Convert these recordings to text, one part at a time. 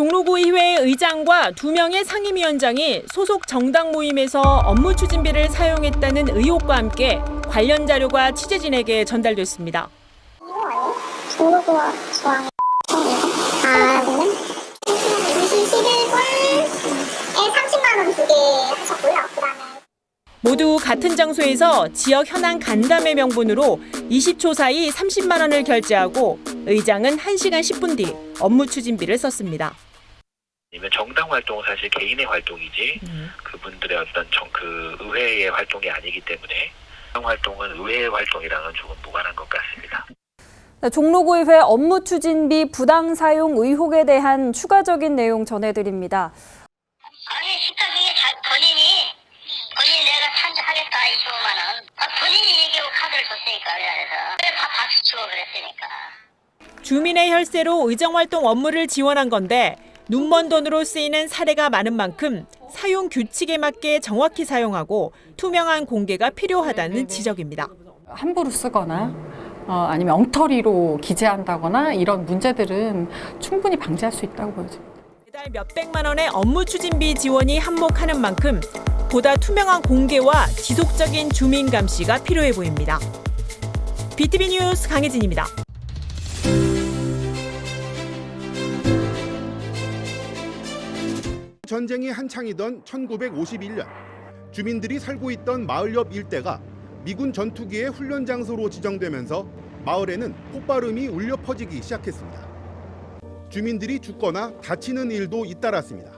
종로구의회 의장과 2명의 상임위원장이 소속 정당 모임에서 업무 추진비를 사용했다는 의혹과 함께 관련 자료가 취재진에게 전달됐습니다. 종로구와 중앙에 21골에 30만 원 2개 하셨고요. 그다음에 모두 같은 장소에서 지역 현안 간담회 명분으로 20초 사이 30만 원을 결제하고 의장은 1시간 10분 뒤 업무 추진비를 썼습니다. 아니면 정당 활동은 사실 개인의 활동이지 그분들의 어떤 그 의회의 활동이 아니기 때문에 정당 활동은 의회의 활동이랑은 조금 무관한 것 같습니다. 종로구의회 업무 추진비 부당 사용 의혹에 대한 추가적인 내용 전해드립니다. 아니 식당 중에 본인이 내가 참여하겠다 25만 원 본인이 얘기하고 카드를 줬으니까 그래서 다 박수 치고 그랬으니까. 주민의 혈세로 의정활동 업무를 지원한 건데 눈먼 돈으로 쓰이는 사례가 많은 만큼 사용 규칙에 맞게 정확히 사용하고 투명한 공개가 필요하다는 지적입니다. 함부로 쓰거나 아니면 엉터리로 기재한다거나 이런 문제들은 충분히 방지할 수 있다고 보여집니다. 매달 몇백만 원의 업무 추진비 지원이 한몫하는 만큼 보다 투명한 공개와 지속적인 주민 감시가 필요해 보입니다. BTV 뉴스 강혜진입니다. 전쟁이 한창이던 1951년 주민들이 살고 있던 마을 옆 일대가 미군 전투기의 훈련 장소로 지정되면서 마을에는 폭발음이 울려 퍼지기 시작했습니다. 주민들이 죽거나 다치는 일도 잇따랐습니다.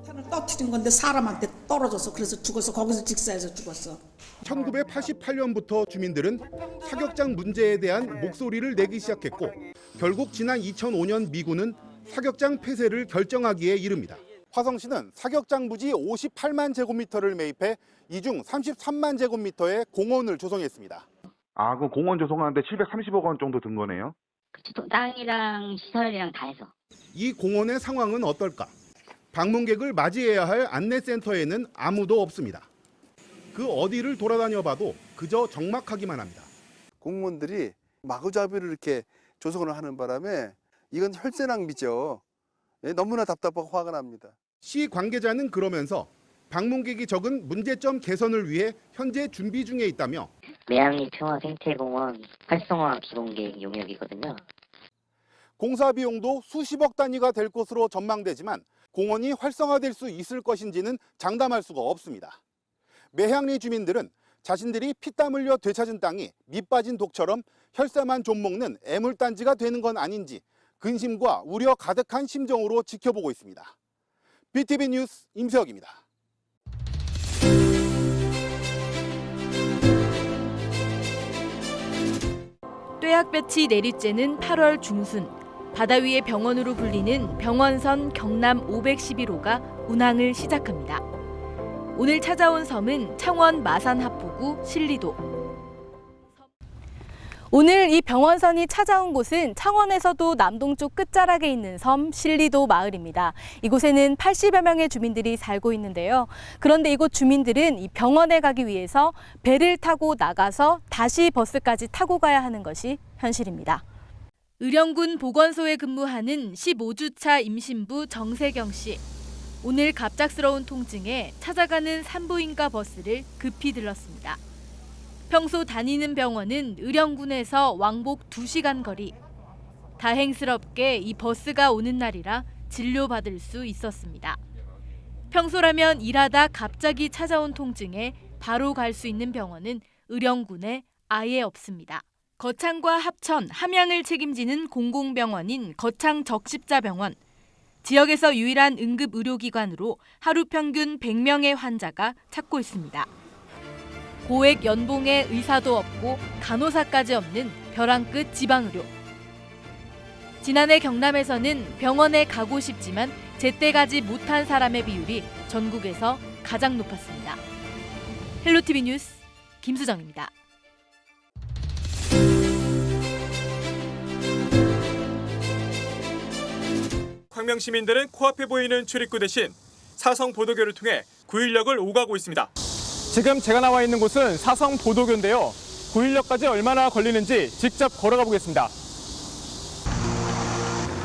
탄을 떠트린 건데 사람한테 떨어져서 그래서 죽었어. 거기서 직사해서 죽었어. 1988년부터 주민들은 사격장 문제에 대한 목소리를 내기 시작했고 결국 지난 2005년 미군은 사격장 폐쇄를 결정하기에 이릅니다. 화성시는 사격장 부지 58만 제곱미터를 매입해 이 중 33만 제곱미터의 공원을 조성했습니다. 그 공원 조성하는데 730억 원 정도 든 거네요? 그쵸, 땅이랑 시설이랑 다 해서. 이 공원의 상황은 어떨까? 방문객을 맞이해야 할 안내센터에는 아무도 없습니다. 그 어디를 돌아다녀 봐도 그저 적막하기만 합니다. 공무원들이 마구잡이로 이렇게 조성을 하는 바람에 이건 혈세 낭비죠. 너무나 답답하고 화가 납니다. 시 관계자는 그러면서 방문객이 적은 문제점 개선을 위해 현재 준비 중에 있다며 매양리 평화생태공원 활성화 기본계획 용역이거든요. 공사 비용도 수십억 단위가 될 것으로 전망되지만 공원이 활성화될 수 있을 것인지는 장담할 수가 없습니다. 매향리 주민들은 자신들이 피땀 흘려 되찾은 땅이 밑 빠진 독처럼 혈세만 좀 먹는 애물단지가 되는 건 아닌지 근심과 우려 가득한 심정으로 지켜보고 있습니다. BTV 뉴스 임세혁입니다. 뙤약볕이 내리쬐는 8월 중순, 바다 위의 병원으로 불리는 병원선 경남 511호가 운항을 시작합니다. 오늘 찾아온 섬은 창원 마산합포구 신리도. 오늘 이 병원선이 찾아온 곳은 창원에서도 남동쪽 끝자락에 있는 섬 신리도 마을입니다. 이곳에는 80여 명의 주민들이 살고 있는데요. 그런데 이곳 주민들은 이 병원에 가기 위해서 배를 타고 나가서 다시 버스까지 타고 가야 하는 것이 현실입니다. 의령군 보건소에 근무하는 15주차 임신부 정세경 씨. 오늘 갑작스러운 통증에 찾아가는 산부인과 버스를 급히 들렀습니다. 평소 다니는 병원은 의령군에서 왕복 2시간 거리. 다행스럽게 이 버스가 오는 날이라 진료받을 수 있었습니다. 평소라면 일하다 갑자기 찾아온 통증에 바로 갈 수 있는 병원은 의령군에 아예 없습니다. 거창과 합천, 함양을 책임지는 공공병원인 거창적십자병원. 지역에서 유일한 응급의료기관으로 하루 평균 100명의 환자가 찾고 있습니다. 고액 연봉에 의사도 없고 간호사까지 없는 벼랑 끝 지방의료. 지난해 경남에서는 병원에 가고 싶지만 제때 가지 못한 사람의 비율이 전국에서 가장 높았습니다. 헬로티비 뉴스 김수정입니다. 광명 시민들은 코앞에 보이는 출입구 대신 사성 보도교를 통해 9.16을 오가고 있습니다. 지금 제가 나와 있는 곳은 사성 보도교인데요. 9.16까지 얼마나 걸리는지 직접 걸어가 보겠습니다.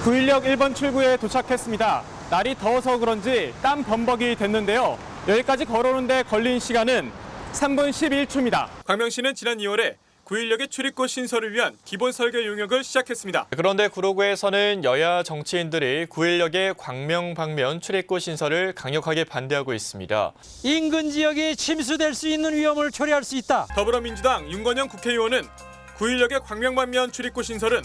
9.16 1번 출구에 도착했습니다. 날이 더워서 그런지 땀 범벅이 됐는데요. 여기까지 걸어오는데 걸린 시간은 3분 11초입니다. 광명시는 지난 2월에 구일역의 출입구 신설을 위한 기본 설계 용역을 시작했습니다. 그런데 구로구에서는 여야 정치인들이 구일역의 광명 방면 출입구 신설을 강력하게 반대하고 있습니다. 인근 지역이 침수될 수 있는 위험을 초래할 수 있다. 더불어민주당 윤건영 국회의원은 구일역의 광명 방면 출입구 신설은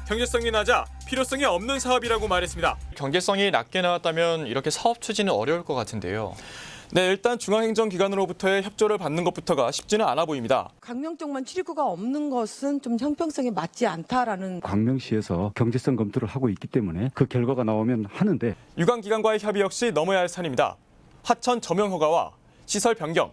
경제성이 낮아 필요성이 없는 사업이라고 말했습니다. 경제성이 낮게 나왔다면 이렇게 사업 추진은 어려울 것 같은데요. 네, 일단 중앙행정기관으로부터의 협조를 받는 것부터가 쉽지는 않아 보입니다. 광명 쪽만 출입구가 없는 것은 좀 형평성에 맞지 않다라는. 광명시에서 경제성 검토를 하고 있기 때문에 그 결과가 나오면 하는데 유관기관과의 협의 역시 넘어야 할 산입니다. 하천 점용 허가와 시설 변경,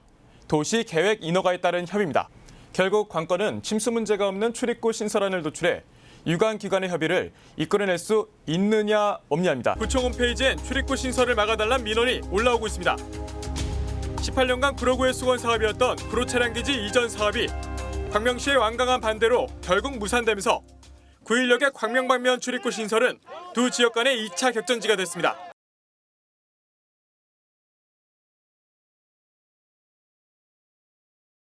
도시 계획 인허가에 따른 협의입니다. 결국 관건은 침수 문제가 없는 출입구 신설안을 도출해 유관기관의 협의를 이끌어낼 수 있느냐 없냐입니다. 구청 홈페이지엔 출입구 신설을 막아달란 민원이 올라오고 있습니다. 18년간 구로구의 수건 사업이었던 구로 차량기지 이전 사업이 광명시의 완강한 반대로 결국 무산되면서 구일역의 광명 방면 출입구 신설은 두 지역 간의 2차 격전지가 됐습니다.